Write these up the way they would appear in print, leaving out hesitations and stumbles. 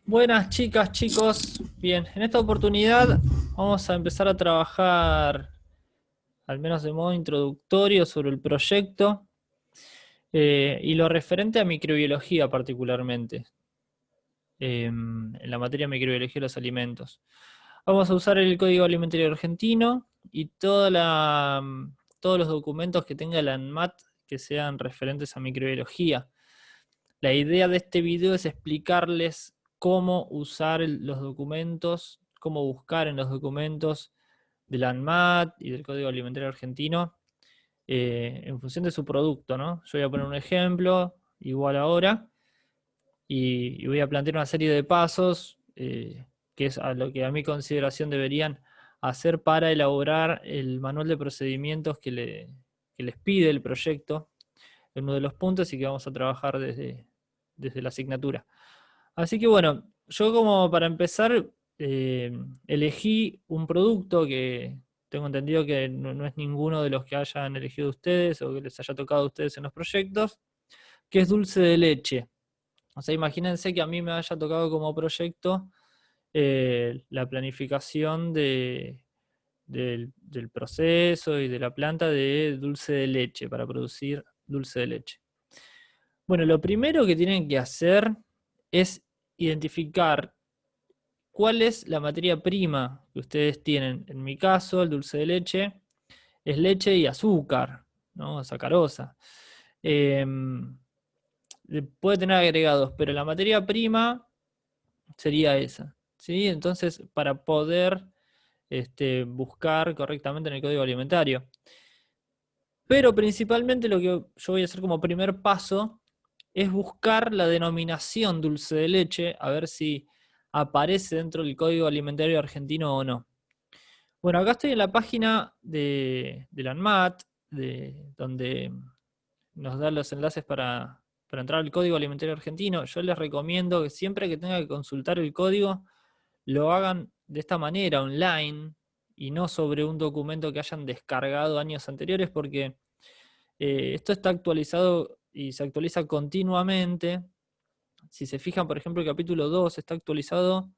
Buenas chicas, chicos. Bien, en esta oportunidad vamos a empezar a trabajar, al menos de modo introductorio, sobre el proyecto y lo referente a microbiología particularmente, en la materia de microbiología de los alimentos. Vamos a usar el Código Alimentario Argentino y todos los documentos que tenga la ANMAT que sean referentes a microbiología. La idea de este video es explicarles cómo usar los documentos, cómo buscar en los documentos de la ANMAT y del Código Alimentario Argentino en función de su producto, ¿no? Yo voy a poner un ejemplo igual ahora y voy a plantear una serie de pasos que es a lo que a mi consideración deberían hacer para elaborar el manual de procedimientos que les pide el proyecto, en uno de los puntos y que vamos a trabajar desde la asignatura. Así que bueno, yo como para empezar elegí un producto que tengo entendido que no es ninguno de los que hayan elegido ustedes o que les haya tocado a ustedes en los proyectos, que es dulce de leche. O sea, imagínense que a mí me haya tocado como proyecto la planificación del proceso y de la planta de dulce de leche para producir dulce de leche. Bueno, lo primero que tienen que hacer es identificar cuál es la materia prima que ustedes tienen. En mi caso, el dulce de leche es leche y azúcar, ¿no? Sacarosa. Puede tener agregados, pero la materia prima sería esa, ¿sí? Entonces, para poder buscar correctamente en el código alimentario. Pero principalmente lo que yo voy a hacer como primer paso es buscar la denominación dulce de leche, a ver si aparece dentro del Código Alimentario Argentino o no. Bueno, acá estoy en la página de la ANMAT, donde nos da los enlaces para entrar al Código Alimentario Argentino. Yo les recomiendo que siempre que tengan que consultar el código, lo hagan de esta manera, online, y no sobre un documento que hayan descargado años anteriores, porque esto está actualizado y se actualiza continuamente. Si se fijan, por ejemplo, el capítulo 2 está actualizado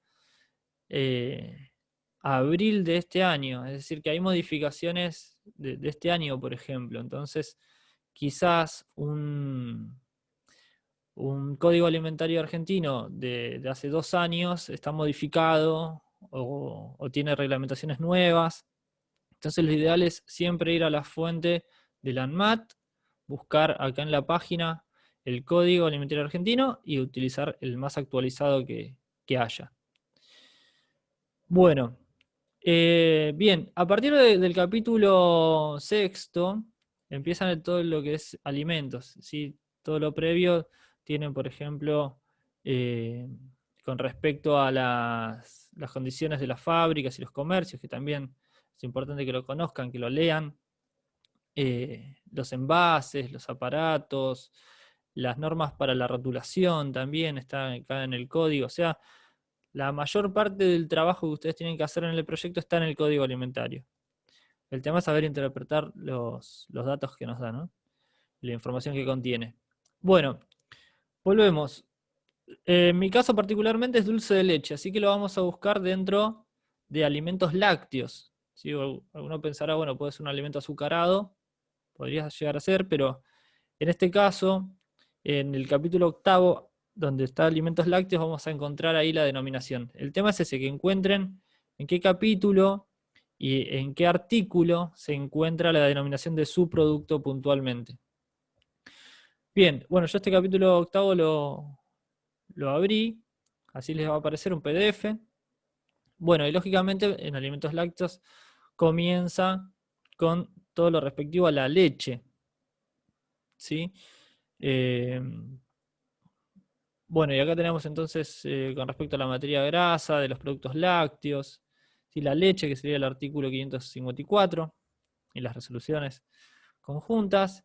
a abril de este año, es decir, que hay modificaciones de este año, por ejemplo. Entonces, quizás un código alimentario argentino de hace 2 años está modificado o tiene reglamentaciones nuevas. Entonces, lo ideal es siempre ir a la fuente de la ANMAT, buscar acá en la página el código alimentario argentino y utilizar el más actualizado que haya. Bueno, bien, a partir del capítulo sexto empiezan todo lo que es alimentos, ¿sí? Todo lo previo tienen, por ejemplo, eh, con respecto a las condiciones de las fábricas y los comercios, que también es importante que lo conozcan, que lo lean, los envases, los aparatos, las normas para la rotulación también están acá en el código. O sea, la mayor parte del trabajo que ustedes tienen que hacer en el proyecto está en el código alimentario. El tema es saber interpretar los datos que nos da, ¿no? La información que contiene. Bueno, volvemos. En mi caso particularmente es dulce de leche, así que lo vamos a buscar dentro de alimentos lácteos. ¿Sí? Alguno pensará, bueno, puede ser un alimento azucarado, podría llegar a ser, pero en este caso, en el capítulo octavo, donde está alimentos lácteos, vamos a encontrar ahí la denominación. El tema es ese, que encuentren en qué capítulo y en qué artículo se encuentra la denominación de su producto puntualmente. Bien, bueno, yo este capítulo octavo lo abrí, así les va a aparecer un PDF. Bueno, y lógicamente en alimentos lácteos comienza con todo lo respectivo a la leche, ¿sí? Bueno, y acá tenemos entonces con respecto a la materia grasa de los productos lácteos, ¿sí? La leche, que sería el artículo 554, y las resoluciones conjuntas.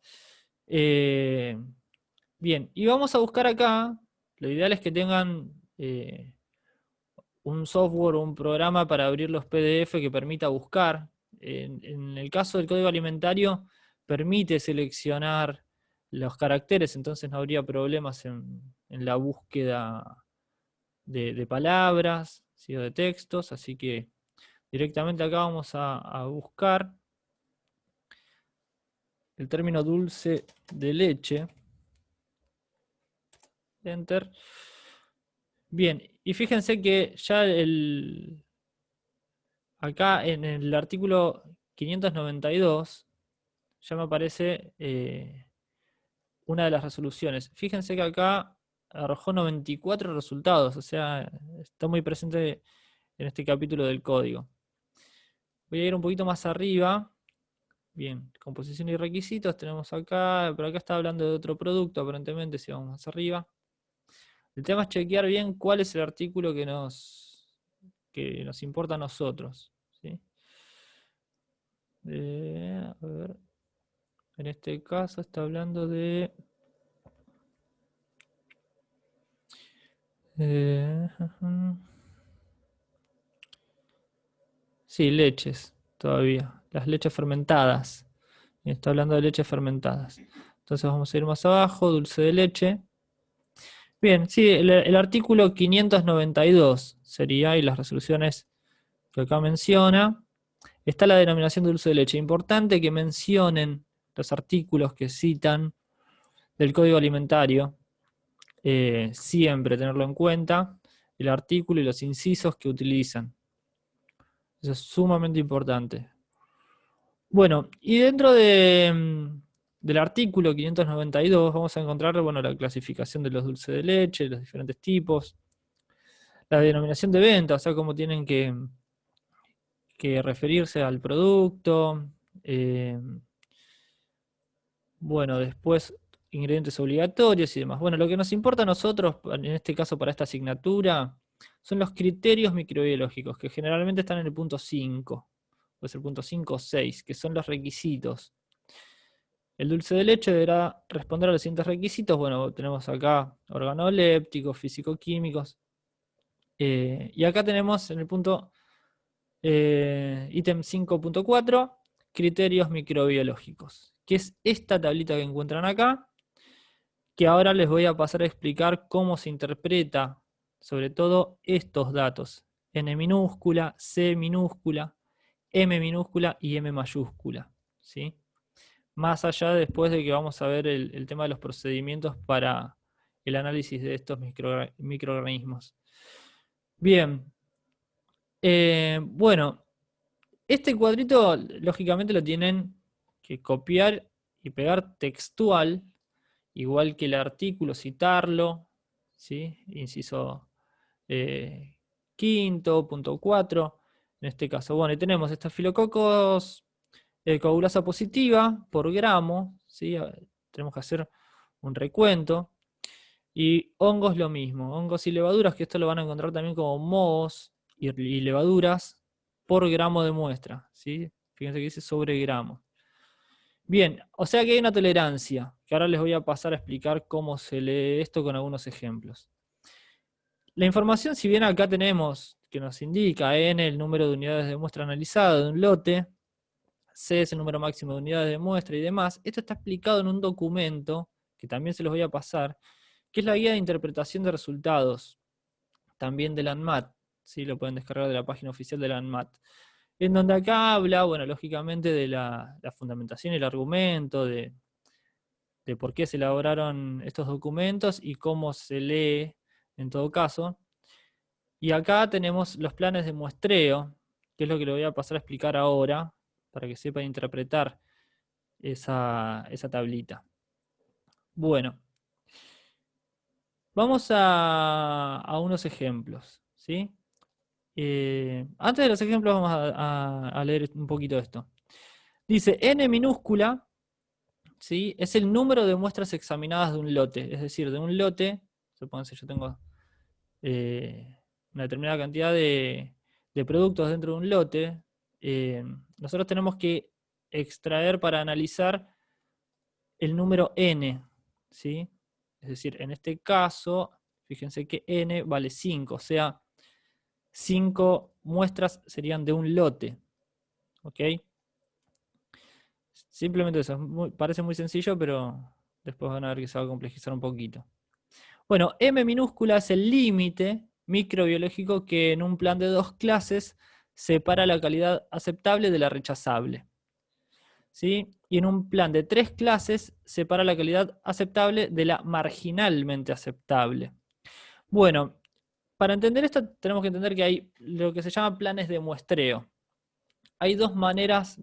Bien, y vamos a buscar acá, lo ideal es que tengan un software o un programa para abrir los PDF que permita buscar. En el caso del código alimentario, permite seleccionar los caracteres, entonces no habría problemas en la búsqueda de palabras, ¿sí? O de textos, así que directamente acá vamos a buscar el término dulce de leche. Enter. Bien, y fíjense que ya acá en el artículo 592 ya me aparece una de las resoluciones. Fíjense que acá arrojó 94 resultados, o sea, está muy presente en este capítulo del código. Voy a ir un poquito más arriba. Bien, composición y requisitos tenemos acá, pero acá está hablando de otro producto, aparentemente, si vamos más arriba. El tema es chequear bien cuál es el artículo que nos importa a nosotros, ¿sí? A ver, en este caso está hablando de... sí, leches, todavía. Las leches fermentadas. Está hablando de leches fermentadas. Entonces vamos a ir más abajo, dulce de leche. Bien, sí, el artículo 592 sería, y las resoluciones que acá menciona, está la denominación de dulce de leche. Importante que mencionen los artículos que citan del código alimentario. Siempre tenerlo en cuenta, el artículo y los incisos que utilizan. Eso es sumamente importante. Bueno, y dentro del artículo 592 vamos a encontrar, bueno, la clasificación de los dulces de leche, los diferentes tipos, la denominación de venta, o sea, cómo tienen que referirse al producto. Bueno, después ingredientes obligatorios y demás. Bueno, lo que nos importa a nosotros, en este caso para esta asignatura, son los criterios microbiológicos, que generalmente están en el punto 5, puede ser el punto 5 o 6, que son los requisitos. El dulce de leche deberá responder a los siguientes requisitos. Bueno, tenemos acá organolépticos, físico-químicos. Y acá tenemos en el punto ítem 5.4, criterios microbiológicos, que es esta tablita que encuentran acá, que ahora les voy a pasar a explicar cómo se interpreta, sobre todo estos datos, N minúscula, C minúscula, M minúscula y M mayúscula, ¿sí? Más allá después de que vamos a ver el tema de los procedimientos para el análisis de estos microorganismos. Bien, bueno, este cuadrito lógicamente lo tienen que copiar y pegar textual, igual que el artículo, citarlo, ¿sí? Inciso quinto, punto 4, en este caso. Bueno, y tenemos estafilococos coagulasa positiva por gramo, ¿sí? Tenemos que hacer un recuento. Y hongos lo mismo, hongos y levaduras, que esto lo van a encontrar también como mohos y levaduras por gramo de muestra, ¿sí? Fíjense que dice sobre gramo. Bien, o sea que hay una tolerancia, que ahora les voy a pasar a explicar cómo se lee esto con algunos ejemplos. La información, si bien acá tenemos que nos indica N, el número de unidades de muestra analizada de un lote, C es el número máximo de unidades de muestra y demás, esto está explicado en un documento, que también se los voy a pasar, que es la guía de interpretación de resultados, también de la ANMAT, ¿sí? Lo pueden descargar de la página oficial de la ANMAT, en donde acá habla, bueno, lógicamente de la fundamentación y el argumento, de por qué se elaboraron estos documentos y cómo se lee en todo caso. Y acá tenemos los planes de muestreo, que es lo que le voy a pasar a explicar ahora, para que sepan interpretar esa tablita. Bueno, vamos a unos ejemplos, ¿sí? Antes de los ejemplos vamos a leer un poquito esto. Dice, N minúscula, ¿sí? Es el número de muestras examinadas de un lote. Es decir, de un lote, supónganse yo tengo una determinada cantidad de productos dentro de un lote, nosotros tenemos que extraer para analizar el número N, ¿sí? Es decir, en este caso, fíjense que N vale 5, o sea, 5 muestras serían de un lote, ¿ok? Simplemente eso, parece muy sencillo, pero después van a ver que se va a complejizar un poquito. Bueno, M minúscula es el límite microbiológico que en un plan de 2 clases separa la calidad aceptable de la rechazable. ¿Sí? Y en un plan de 3 clases separa la calidad aceptable de la marginalmente aceptable. Bueno, para entender esto tenemos que entender que hay lo que se llama planes de muestreo. Hay dos maneras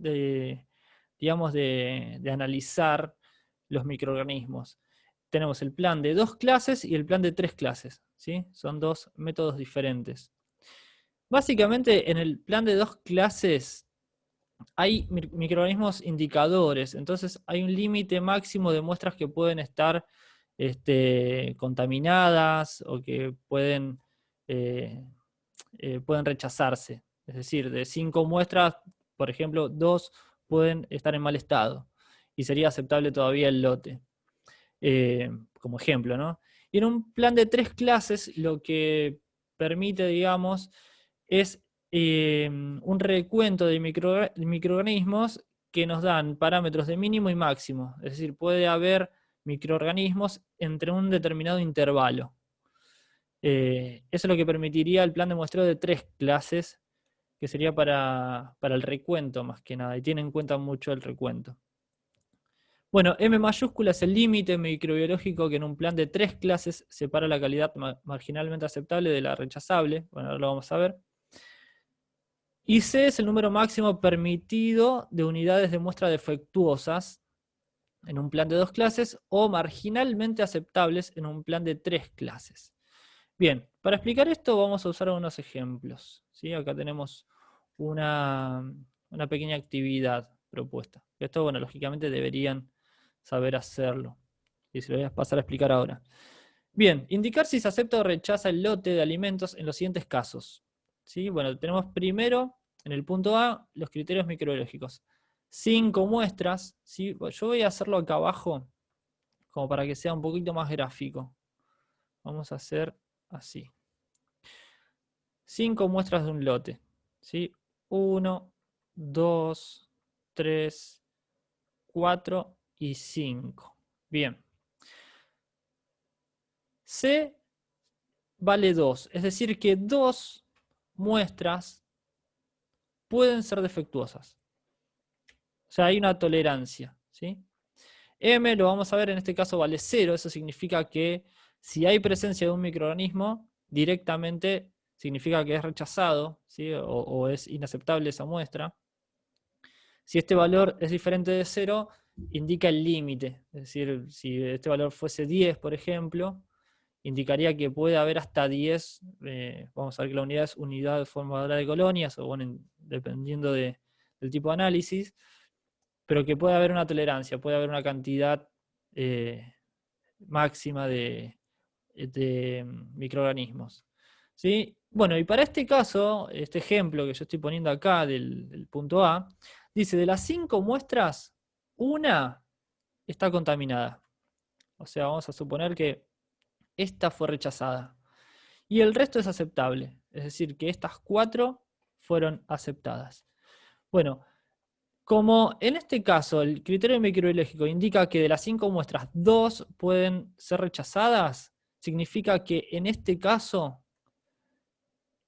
digamos, de analizar los microorganismos. Tenemos el plan de 2 clases y el plan de 3 clases, ¿sí? Son dos métodos diferentes. Básicamente, en el plan de 2 clases hay microorganismos indicadores, entonces hay un límite máximo de muestras que pueden estar contaminadas o que pueden rechazarse. Es decir, de 5 muestras, por ejemplo, 2 pueden estar en mal estado y sería aceptable todavía el lote, como ejemplo, ¿no? Y en un plan de 3 clases lo que permite, digamos, es un recuento de microorganismos que nos dan parámetros de mínimo y máximo. Es decir, puede haber microorganismos entre un determinado intervalo. Eso es lo que permitiría el plan de muestreo de 3 clases, que sería para el recuento más que nada, y tiene en cuenta mucho el recuento. Bueno, M mayúscula es el límite microbiológico que en un plan de 3 clases separa la calidad marginalmente aceptable de la rechazable. Bueno, ahora lo vamos a ver. Y C es el número máximo permitido de unidades de muestra defectuosas en un plan de 2 clases o marginalmente aceptables en un plan de 3 clases. Bien, para explicar esto vamos a usar unos ejemplos, ¿sí? Acá tenemos una pequeña actividad propuesta. Esto, bueno, lógicamente deberían saber hacerlo. Y se lo voy a pasar a explicar ahora. Bien, indicar si se acepta o rechaza el lote de alimentos en los siguientes casos. ¿Sí? Bueno, tenemos primero, en el punto A, los criterios microbiológicos. 5 muestras, ¿sí? Yo voy a hacerlo acá abajo, como para que sea un poquito más gráfico. Vamos a hacer así. 5 muestras de un lote. ¿Sí? 1, 2, 3, 4 y 5. Bien. C vale 2, es decir que 2 muestras pueden ser defectuosas. O sea, hay una tolerancia, ¿sí? M lo vamos a ver, en este caso vale 0, eso significa que si hay presencia de un microorganismo, directamente significa que es rechazado, ¿sí? o es inaceptable esa muestra. Si este valor es diferente de 0, indica el límite, es decir, si este valor fuese 10, por ejemplo, indicaría que puede haber hasta 10, vamos a ver que la unidad es unidad formadora de colonias, o bueno, dependiendo del tipo de análisis, pero que puede haber una tolerancia, puede haber una cantidad máxima de microorganismos. ¿Sí? Bueno, y para este caso, este ejemplo que yo estoy poniendo acá del punto A, dice, de las 5 muestras, una está contaminada. O sea, vamos a suponer que esta fue rechazada. Y el resto es aceptable. Es decir, que estas 4 fueron aceptadas. Bueno, como en este caso el criterio microbiológico indica que de las 5 muestras 2 pueden ser rechazadas, significa que en este caso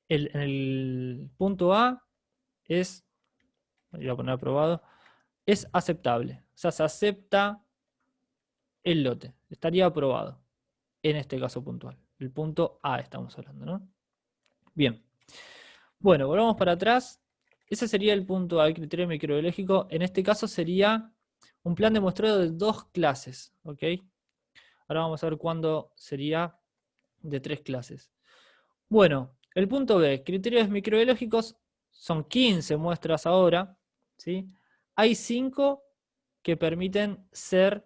el punto A es, voy a poner aprobado, es aceptable. O sea, se acepta el lote. Estaría aprobado en este caso puntual. El punto A estamos hablando, ¿no? Bien. Bueno, volvamos para atrás. Ese sería el punto A, el criterio microbiológico. En este caso sería un plan de muestreo de 2 clases. ¿Ok? Ahora vamos a ver cuándo sería de 3 clases. Bueno, el punto B, criterios microbiológicos, son 15 muestras ahora, ¿sí? Hay 5 que permiten ser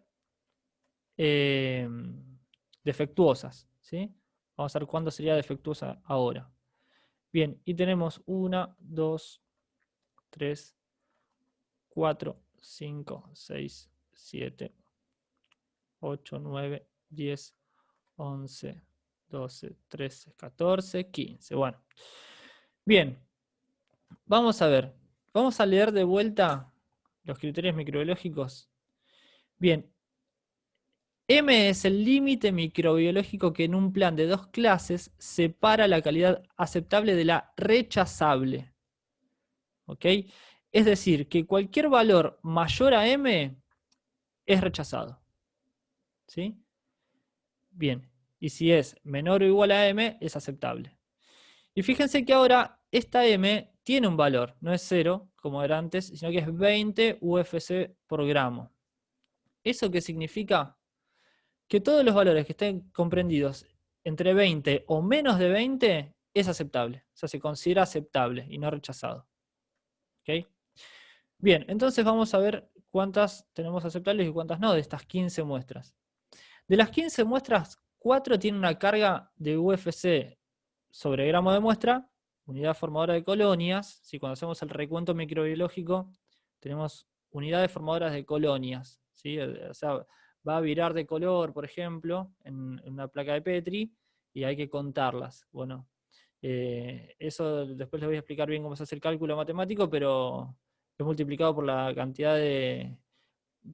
defectuosas, ¿sí? Vamos a ver cuándo sería defectuosa ahora. Bien, y tenemos 1, 2, 3, 4, 5, 6, 7, 8, 9, 10, 11, 12, 13, 14, 15. Bueno, bien, vamos a ver. Vamos a leer de vuelta los criterios microbiológicos. Bien, M es el límite microbiológico que en un plan de 2 clases separa la calidad aceptable de la rechazable. ¿Ok? Es decir, que cualquier valor mayor a M es rechazado. ¿Sí? Bien. Y si es menor o igual a M, es aceptable. Y fíjense que ahora esta M tiene un valor, no es 0, como era antes, sino que es 20 UFC por gramo. ¿Eso qué significa? Que todos los valores que estén comprendidos entre 20 o menos de 20 es aceptable. O sea, se considera aceptable y no rechazado. ¿Ok? Bien, entonces vamos a ver cuántas tenemos aceptables y cuántas no de estas 15 muestras. De las 15 muestras, 4 tienen una carga de UFC sobre gramo de muestra, unidad formadora de colonias. Si cuando hacemos el recuento microbiológico, tenemos unidades formadoras de colonias. ¿Sí? O sea, va a virar de color, por ejemplo, en una placa de Petri, y hay que contarlas. Bueno, eso después les voy a explicar bien cómo se hace el cálculo matemático, pero es multiplicado por la cantidad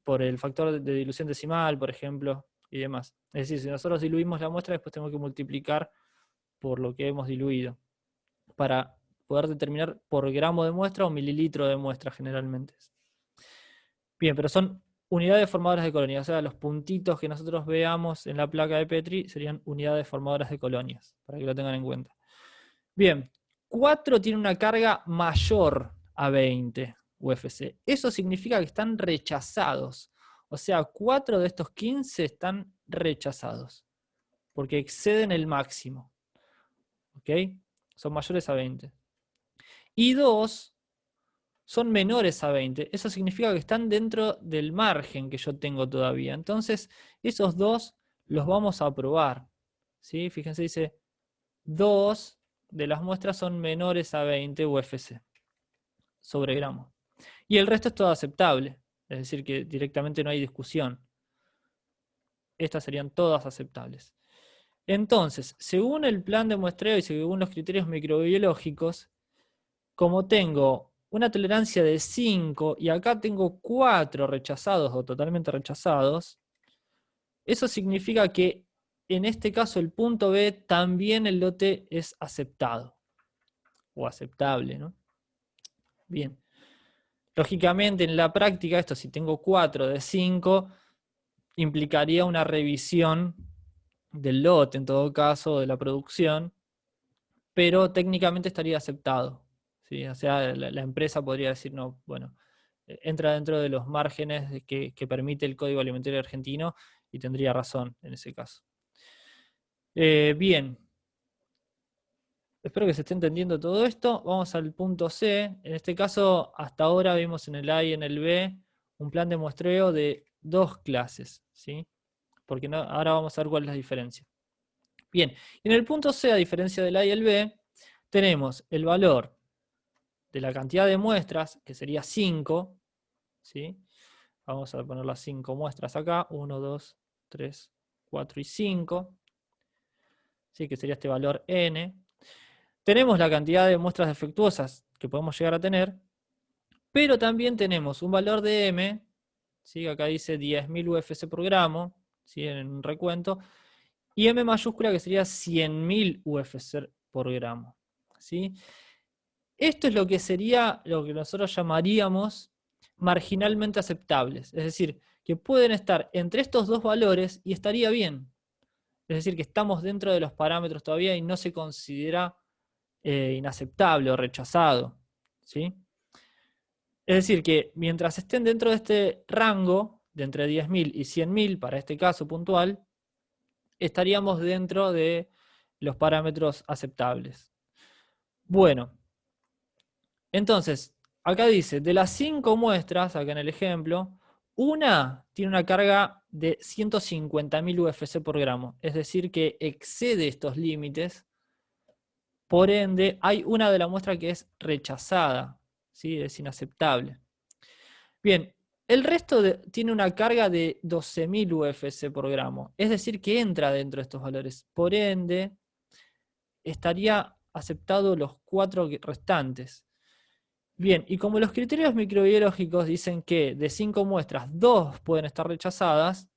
por el factor de dilución decimal, por ejemplo, y demás. Es decir, si nosotros diluimos la muestra, después tenemos que multiplicar por lo que hemos diluido, para poder determinar por gramo de muestra o mililitro de muestra generalmente. Bien, pero son unidades formadoras de colonias, o sea, los puntitos que nosotros veamos en la placa de Petri serían unidades formadoras de colonias, para que lo tengan en cuenta. Bien, 4 tiene una carga mayor a 20 UFC. Eso significa que están rechazados. O sea, 4 de estos 15 están rechazados, porque exceden el máximo. ¿Ok? Son mayores a 20. Y 2 son menores a 20. Eso significa que están dentro del margen que yo tengo todavía. Entonces, esos 2 los vamos a probar. ¿Sí? Fíjense, dice 2 de las muestras son menores a 20 UFC sobre gramo. Y el resto es todo aceptable. Es decir, que directamente no hay discusión. Estas serían todas aceptables. Entonces, según el plan de muestreo y según los criterios microbiológicos, como tengo una tolerancia de 5 y acá tengo 4 rechazados o totalmente rechazados, eso significa que en este caso el punto B también el lote es aceptado o aceptable, ¿no? Bien. Lógicamente en la práctica, esto si tengo 4 de 5, implicaría una revisión del lote en todo caso, de la producción, pero técnicamente estaría aceptado. ¿Sí? O sea, la empresa podría decir, no, bueno, entra dentro de los márgenes que permite el Código Alimentario Argentino y tendría razón en ese caso. Bien. Espero que se esté entendiendo todo esto. Vamos al punto C. En este caso, hasta ahora vimos en el A y en el B un plan de muestreo de 2 clases, ¿sí? Porque no, ahora vamos a ver cuál es la diferencia. Bien, en el punto C, a diferencia del A y el B, tenemos el valor de la cantidad de muestras, que sería 5, ¿sí? Vamos a poner las 5 muestras acá, 1, 2, 3, 4 y 5, ¿sí? Que sería este valor N. Tenemos la cantidad de muestras defectuosas que podemos llegar a tener, pero también tenemos un valor de M, ¿sí? Acá dice 10.000 UFC por gramo, ¿sí? En un recuento, y M mayúscula que sería 100.000 UFC por gramo, ¿sí? Esto es lo que sería lo que nosotros llamaríamos marginalmente aceptables, es decir, que pueden estar entre estos dos valores y estaría bien. Es decir, que estamos dentro de los parámetros todavía y no se considera inaceptable o rechazado, ¿sí? Es decir, que mientras estén dentro de este rango, de entre 10.000 y 100.000, para este caso puntual, estaríamos dentro de los parámetros aceptables. Bueno, entonces, acá dice, de las 5 muestras, acá en el ejemplo, una tiene una carga de 150.000 UFC por gramo, es decir, que excede estos límites. Por ende, hay una de la muestra que es rechazada, ¿sí? Es inaceptable. Bien, el resto tiene una carga de 12.000 UFC por gramo, es decir, que entra dentro de estos valores. Por ende, estaría aceptado los 4 restantes. Bien, y como los criterios microbiológicos dicen que de 5 muestras, 2 pueden estar rechazadas,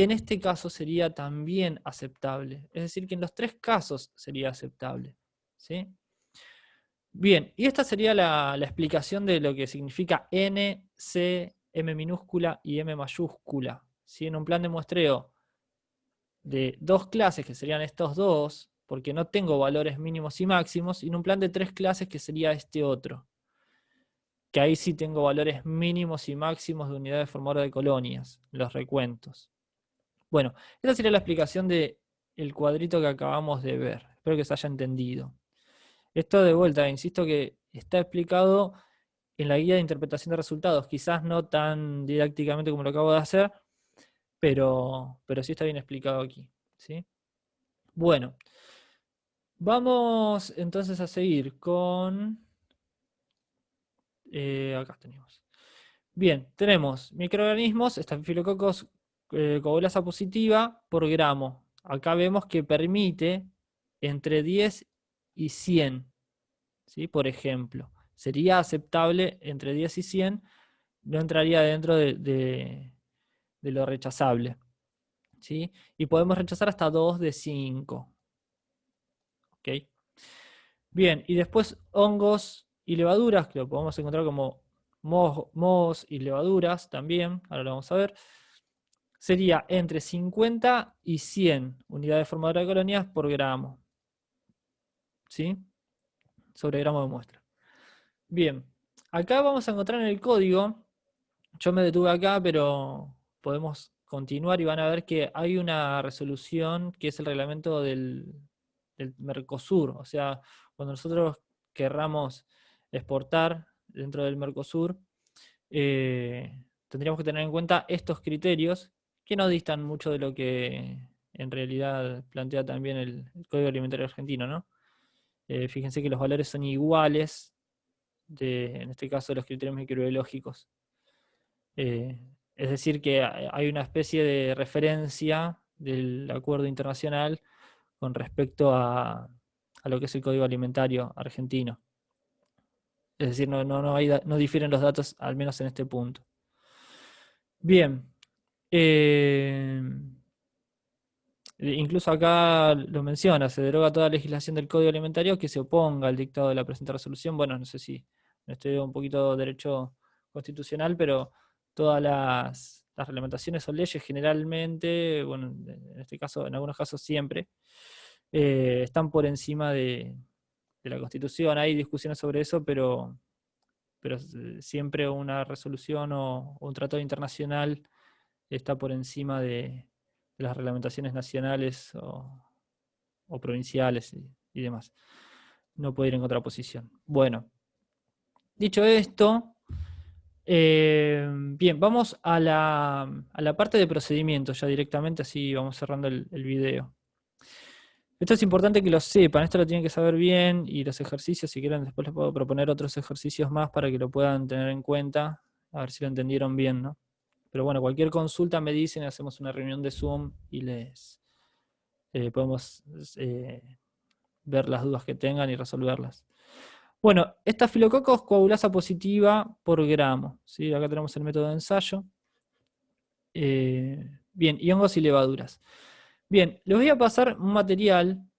en este caso sería también aceptable. Es decir, que en los tres casos sería aceptable. ¿Sí? Bien, y esta sería la explicación de lo que significa N, C, M minúscula y M mayúscula. ¿Sí? En un plan de muestreo de dos clases, que serían estos dos, porque no tengo valores mínimos y máximos, y en un plan de tres clases, que sería este otro, que ahí sí tengo valores mínimos y máximos de unidades formadoras de colonias, los recuentos. Bueno, esa sería la explicación del cuadrito que acabamos de ver. Espero que se haya entendido. Esto de vuelta, insisto que está explicado en la guía de interpretación de resultados, quizás no tan didácticamente como lo acabo de hacer, pero sí está bien explicado aquí. ¿Sí? Bueno, vamos entonces a seguir con... acá tenemos. Bien, tenemos microorganismos, estafilococos coagulasa positiva por gramo. Acá vemos que permite entre 10 y 100, ¿sí? Por ejemplo. Sería aceptable entre 10 y 100, no entraría dentro de lo rechazable. ¿Sí? Y podemos rechazar hasta 2 de 5. ¿Ok? Bien, y después hongos y levaduras, que lo podemos encontrar como mohos y levaduras también, ahora lo vamos a ver. Sería entre 50 y 100 unidades formadoras de colonias por gramo. ¿Sí? Sobre gramo de muestra. Bien, acá vamos a encontrar en el código, yo me detuve acá, pero podemos continuar y van a ver que hay una resolución que es el reglamento del Mercosur. O sea, cuando nosotros querramos exportar dentro del Mercosur, tendríamos que tener en cuenta estos criterios que no distan mucho de lo que en realidad plantea también el Código Alimentario Argentino, ¿no? Fíjense que los valores son iguales, en este caso, de los criterios microbiológicos. Es decir, que hay una especie de referencia del acuerdo internacional con respecto a lo que es el Código Alimentario argentino. Es decir, no difieren los datos, al menos en este punto. Bien. Incluso acá lo menciona, se deroga toda legislación del Código Alimentario que se oponga al dictado de la presente resolución. Bueno, no sé si me estoy un poquito derecho constitucional, pero todas las reglamentaciones o leyes generalmente, bueno, en este caso, en algunos casos siempre, están por encima de la Constitución. Hay discusiones sobre eso, pero siempre una resolución o un tratado internacional está por encima de las reglamentaciones nacionales o provinciales y demás. No puede ir en contraposición. Bueno, dicho esto, bien, vamos a la parte de procedimiento ya directamente, así vamos cerrando el video. Esto es importante que lo sepan, esto lo tienen que saber bien, y los ejercicios, si quieren, después les puedo proponer otros ejercicios más para que lo puedan tener en cuenta, a ver si lo entendieron bien, ¿no? Pero bueno, cualquier consulta me dicen, hacemos una reunión de Zoom y les podemos ver las dudas que tengan y resolverlas. Bueno, estafilococos coagulasa positiva por gramo. ¿Sí? Acá tenemos el método de ensayo. Bien, y hongos y levaduras. Bien, les voy a pasar un material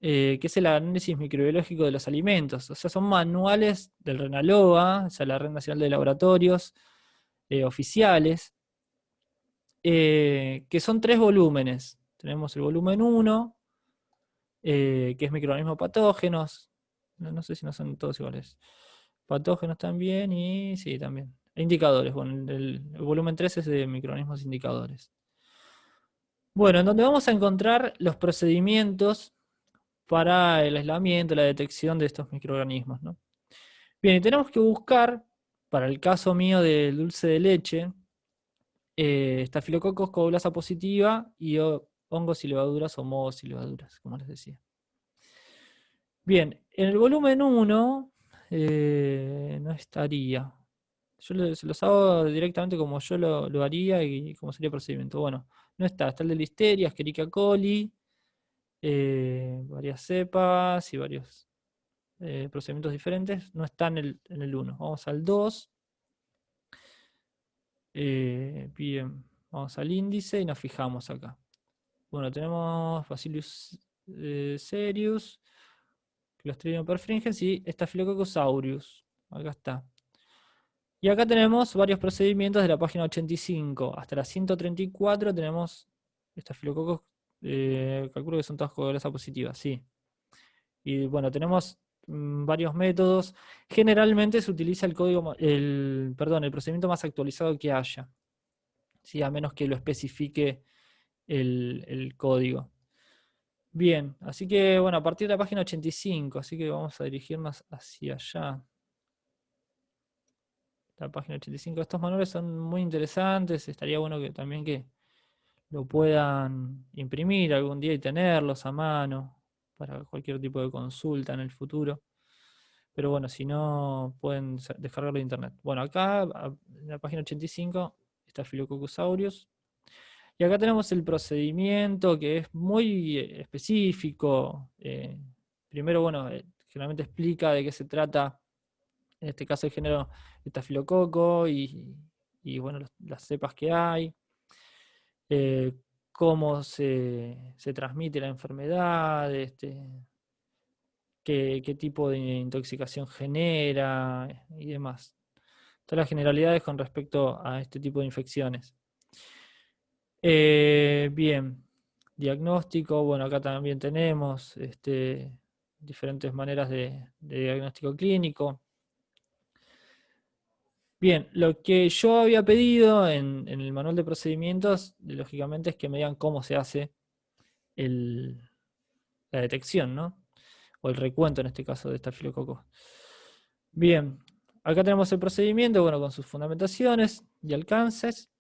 que es el análisis microbiológico de los alimentos. O sea, son manuales del RENALOA, o sea, la Red Nacional de Laboratorios oficiales, que son 3 volúmenes. Tenemos el volumen 1, que es microorganismos patógenos. No sé si no son todos iguales. Patógenos también y sí, también. E indicadores. Bueno, el volumen 3 es de microorganismos indicadores. Bueno, en donde vamos a encontrar los procedimientos para el aislamiento, la detección de estos microorganismos, ¿no? Bien, y tenemos que buscar, para el caso mío del dulce de leche, Staphylococcus coagulasa positiva y hongos y levaduras o mohos y levaduras, como les decía. Bien, en el volumen 1 no estaría. Yo se los hago directamente como yo lo haría y como sería el procedimiento. Bueno, no está. Está el de Listeria, Escherichia coli, varias cepas y varios procedimientos diferentes. No está en el 1. Vamos al 2. Bien, Vamos al índice y nos fijamos acá. Bueno, tenemos Bacillus cereus, Clostridium perfringens y Staphylococcus aureus. Acá está. Y acá tenemos varios procedimientos de la página 85 hasta la 134 tenemos Staphylococcus, calculo que son todas coagulasa positivas, sí. Y bueno, tenemos varios métodos. Generalmente se utiliza el código, el procedimiento más actualizado que haya, ¿sí? A menos que lo especifique el código. Bien, así que bueno, a partir de la página 85, así que vamos a dirigirnos hacia allá. La página 85. Estos manuales son muy interesantes. Estaría bueno que también que lo puedan imprimir algún día y tenerlos a mano para cualquier tipo de consulta en el futuro. Pero bueno, si no, pueden descargarlo de internet. Bueno, acá en la página 85 está Staphylococcus aureus. Y acá tenemos el procedimiento que es muy específico. Primero, bueno, generalmente explica de qué se trata, en este caso el género estafilococo y bueno, las cepas que hay, cómo se transmite la enfermedad, qué tipo de intoxicación genera y demás. Todas las generalidades con respecto a este tipo de infecciones. Bien, diagnóstico, bueno, acá también tenemos diferentes maneras de diagnóstico clínico. Bien, lo que yo había pedido en el manual de procedimientos, lógicamente, es que me digan cómo se hace la detección, ¿no? O el recuento, en este caso, de estafilococos. Bien, acá tenemos el procedimiento, bueno, con sus fundamentaciones y alcances.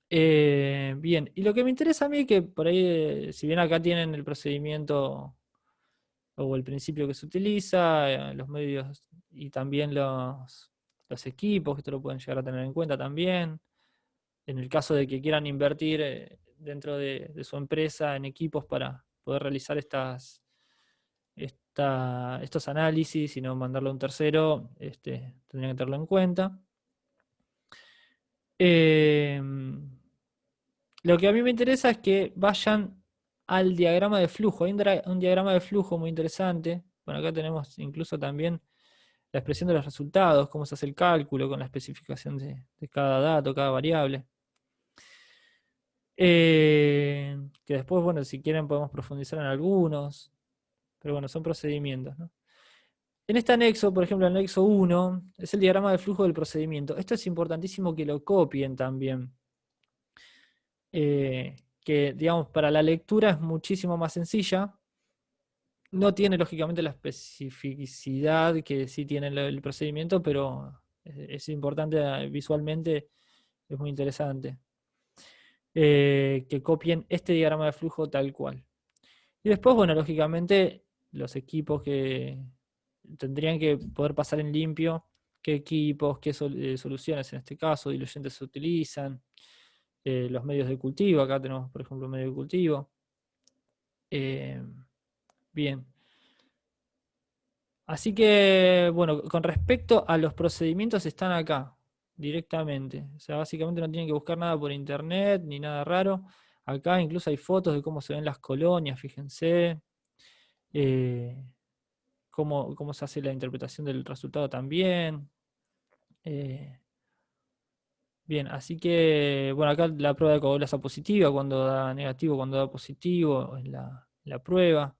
Bien, y lo que me interesa a mí es que por ahí, si bien acá tienen el procedimiento o el principio que se utiliza, los medios y también los equipos, que esto lo pueden llegar a tener en cuenta también. En el caso de que quieran invertir dentro de su empresa en equipos para poder realizar estos análisis y no mandarlo a un tercero, tendrían que tenerlo en cuenta. Lo que a mí me interesa es que vayan al diagrama de flujo. Hay un diagrama de flujo muy interesante. Bueno, acá tenemos incluso también la expresión de los resultados, cómo se hace el cálculo con la especificación de cada dato, cada variable. Que después, bueno, si quieren podemos profundizar en algunos, pero bueno, son procedimientos, ¿no? En este anexo, por ejemplo, el anexo 1, es el diagrama de flujo del procedimiento. Esto es importantísimo que lo copien también. Que, digamos, para la lectura es muchísimo más sencilla. No tiene, lógicamente, la especificidad que sí tiene el procedimiento, pero es importante visualmente, es muy interesante. Que copien este diagrama de flujo tal cual. Y después, bueno, lógicamente, los equipos que tendrían que poder pasar en limpio, qué equipos, qué soluciones en este caso, diluyentes se utilizan, los medios de cultivo, acá tenemos, por ejemplo, un medio de cultivo. Bien. Así que, bueno, con respecto a los procedimientos están acá, directamente. O sea, básicamente no tienen que buscar nada por internet, ni nada raro. Acá incluso hay fotos de cómo se ven las colonias, fíjense. Cómo se hace la interpretación del resultado también. Bien, así que, bueno, acá la prueba de coagulasa positiva, cuando da negativo, cuando da positivo en la prueba.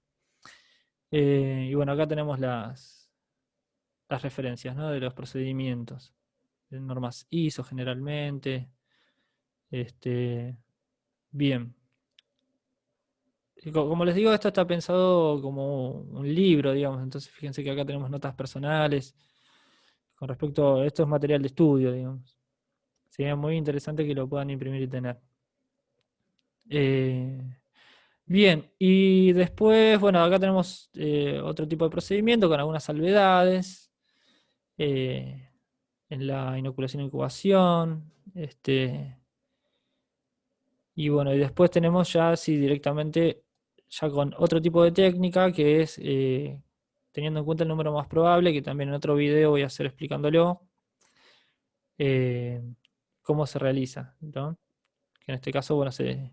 Y bueno, acá tenemos las referencias, ¿no?, de los procedimientos. De normas ISO generalmente. Bien. Como les digo, esto está pensado como un libro, digamos. Entonces, fíjense que acá tenemos notas personales. Con respecto a esto es material de estudio, digamos. Sería muy interesante que lo puedan imprimir y tener. Bien, y después, bueno, acá tenemos otro tipo de procedimiento con algunas salvedades. En la inoculación e incubación. Y bueno, y después tenemos ya, sí, directamente, ya con otro tipo de técnica que es teniendo en cuenta el número más probable, que también en otro video voy a hacer explicándolo, cómo se realiza, ¿no? que en este caso, bueno, se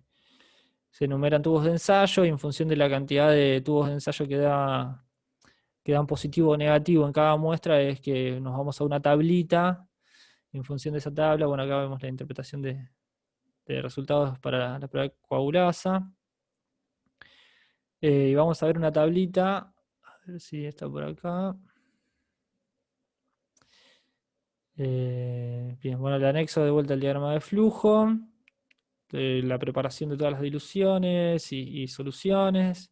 enumeran tubos de ensayo y en función de la cantidad de tubos de ensayo que dan positivo o negativo en cada muestra es que nos vamos a una tablita. En función de esa tabla, bueno, acá vemos la interpretación de resultados para la prueba de coagulasa. Y vamos a ver una tablita, a ver si está por acá. Bien, bueno, el anexo de vuelta al diagrama de flujo, la preparación de todas las diluciones y soluciones,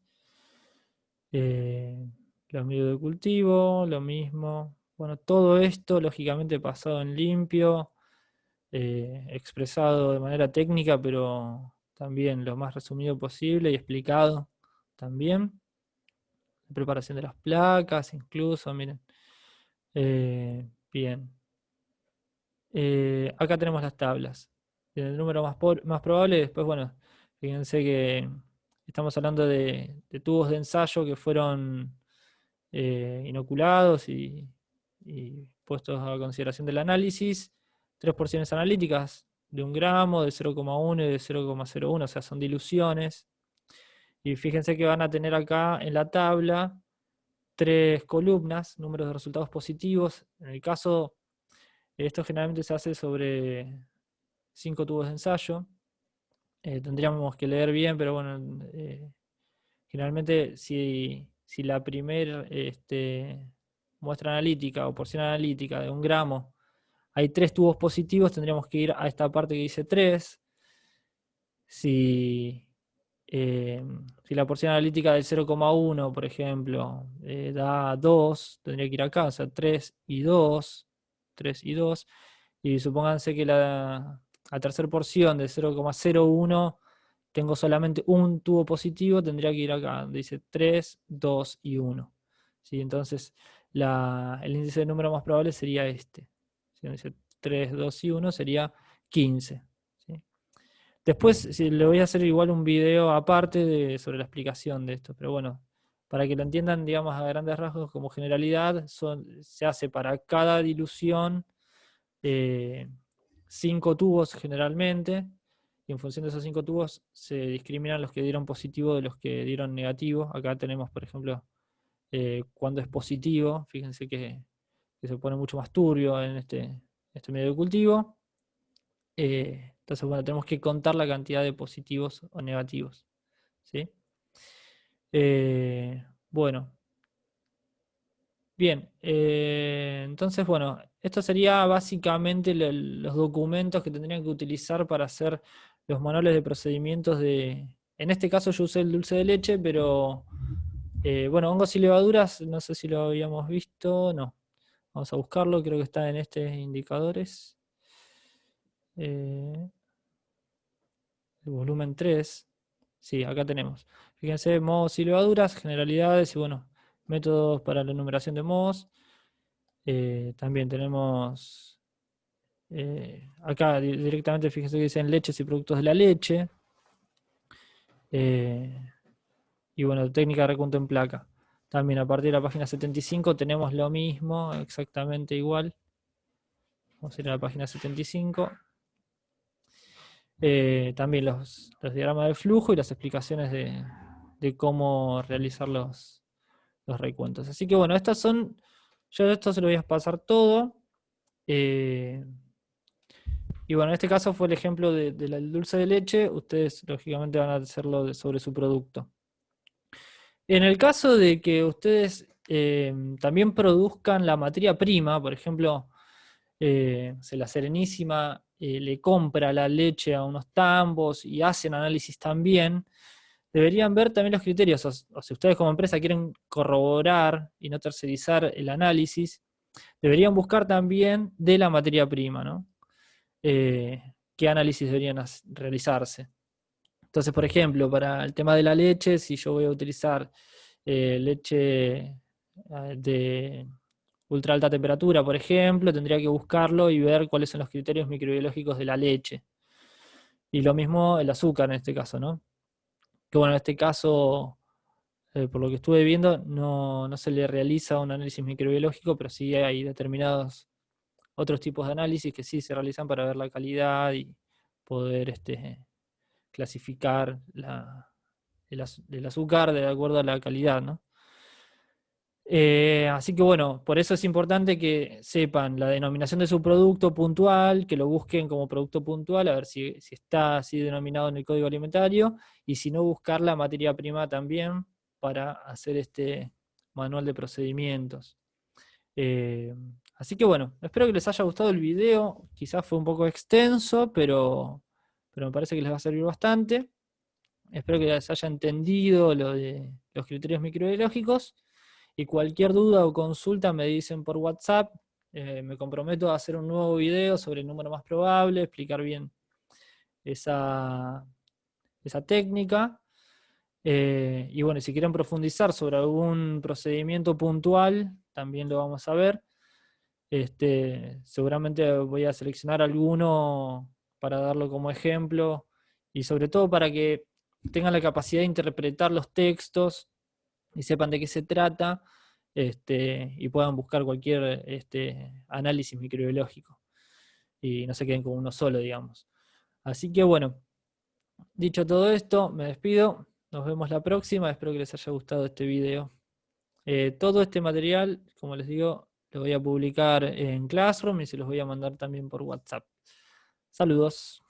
los medios de cultivo, lo mismo. Bueno, todo esto lógicamente pasado en limpio, expresado de manera técnica, pero también lo más resumido posible y explicado también. La preparación de las placas, incluso, miren. Bien. Acá tenemos las tablas. El número más probable, después, bueno, fíjense que estamos hablando de tubos de ensayo que fueron inoculados y puestos a consideración del análisis. 3 porciones analíticas de 1 gramo, de 0,1 y de 0,01, o sea, son diluciones. Y fíjense que van a tener acá en la tabla 3 columnas, números de resultados positivos. En el caso, esto generalmente se hace sobre 5 tubos de ensayo. Tendríamos que leer bien, pero bueno, generalmente si la primera muestra analítica o porción analítica de 1 gramo hay 3 tubos positivos, tendríamos que ir a esta parte que dice 3. Si la porción analítica del 0,1, por ejemplo, da 2, tendría que ir acá, o sea, 3 y 2, 3 y 2, y supónganse que la tercera porción de 0,01 tengo solamente un tubo positivo, tendría que ir acá, donde dice 3, 2 y 1. ¿Sí? Entonces, el índice de número más probable sería este. ¿Sí? Donde dice 3, 2 y 1 sería 15. ¿Sí? Después le voy a hacer igual un video aparte sobre la explicación de esto, pero bueno, para que lo entiendan, digamos, a grandes rasgos como generalidad, se hace para cada dilución 5 tubos generalmente, y en función de esos 5 tubos se discriminan los que dieron positivo de los que dieron negativo. Acá tenemos, por ejemplo, cuando es positivo, fíjense que se pone mucho más turbio en este medio de cultivo. Entonces, bueno, tenemos que contar la cantidad de positivos o negativos. ¿Sí? Bueno, bien. Entonces, bueno, esto sería básicamente los documentos que tendrían que utilizar para hacer los manuales de procedimientos de... En este caso yo usé el dulce de leche, pero bueno, hongos y levaduras, no sé si lo habíamos visto, no. Vamos a buscarlo, creo que está en indicadores. El volumen 3. Sí, acá tenemos. Fíjense, mohos y levaduras, generalidades y bueno, métodos para la enumeración de mohos. También tenemos acá directamente, fíjense que dicen leches y productos de la leche. Y bueno, técnica de recuento en placa. También a partir de la página 75 tenemos lo mismo, exactamente igual. Vamos a ir a la página 75. También los diagramas de flujo y las explicaciones de cómo realizar los recuentos. Así que bueno, yo esto se lo voy a pasar todo. Y bueno, en este caso fue el ejemplo del dulce de leche. Ustedes lógicamente van a hacerlo sobre su producto. En el caso de que ustedes también produzcan la materia prima, por ejemplo, la Serenísima le compra la leche a unos tambos y hacen análisis también, deberían ver también los criterios, o si ustedes como empresa quieren corroborar y no tercerizar el análisis, deberían buscar también de la materia prima, ¿no? ¿Qué análisis deberían realizarse? Entonces, por ejemplo, para el tema de la leche, si yo voy a utilizar leche de ultra alta temperatura, por ejemplo, tendría que buscarlo y ver cuáles son los criterios microbiológicos de la leche. Y lo mismo el azúcar en este caso, ¿no? Que bueno, en este caso, por lo que estuve viendo, no se le realiza un análisis microbiológico, pero sí hay determinados otros tipos de análisis que sí se realizan para ver la calidad y poder clasificar el azúcar de acuerdo a la calidad, ¿no? Así que bueno, por eso es importante que sepan la denominación de su producto puntual, que lo busquen como producto puntual, a ver si está así denominado en el código alimentario, y si no, buscar la materia prima también para hacer este manual de procedimientos. Eh, Así que bueno, espero que les haya gustado el video, quizás fue un poco extenso, pero me parece que les va a servir bastante. Espero que les haya entendido lo de los criterios microbiológicos. Y cualquier duda o consulta me dicen por WhatsApp. Me comprometo a hacer un nuevo video sobre el número más probable, explicar bien esa, esa técnica. Y bueno, si quieren profundizar sobre algún procedimiento puntual, también lo vamos a ver. Seguramente voy a seleccionar alguno para darlo como ejemplo y sobre todo para que tengan la capacidad de interpretar los textos y sepan de qué se trata, y puedan buscar cualquier análisis microbiológico y no se queden con uno solo, digamos. Así que bueno, dicho todo esto, me despido, nos vemos la próxima, espero que les haya gustado este video. Todo este material, como les digo, lo voy a publicar en Classroom y se los voy a mandar también por WhatsApp. Saludos.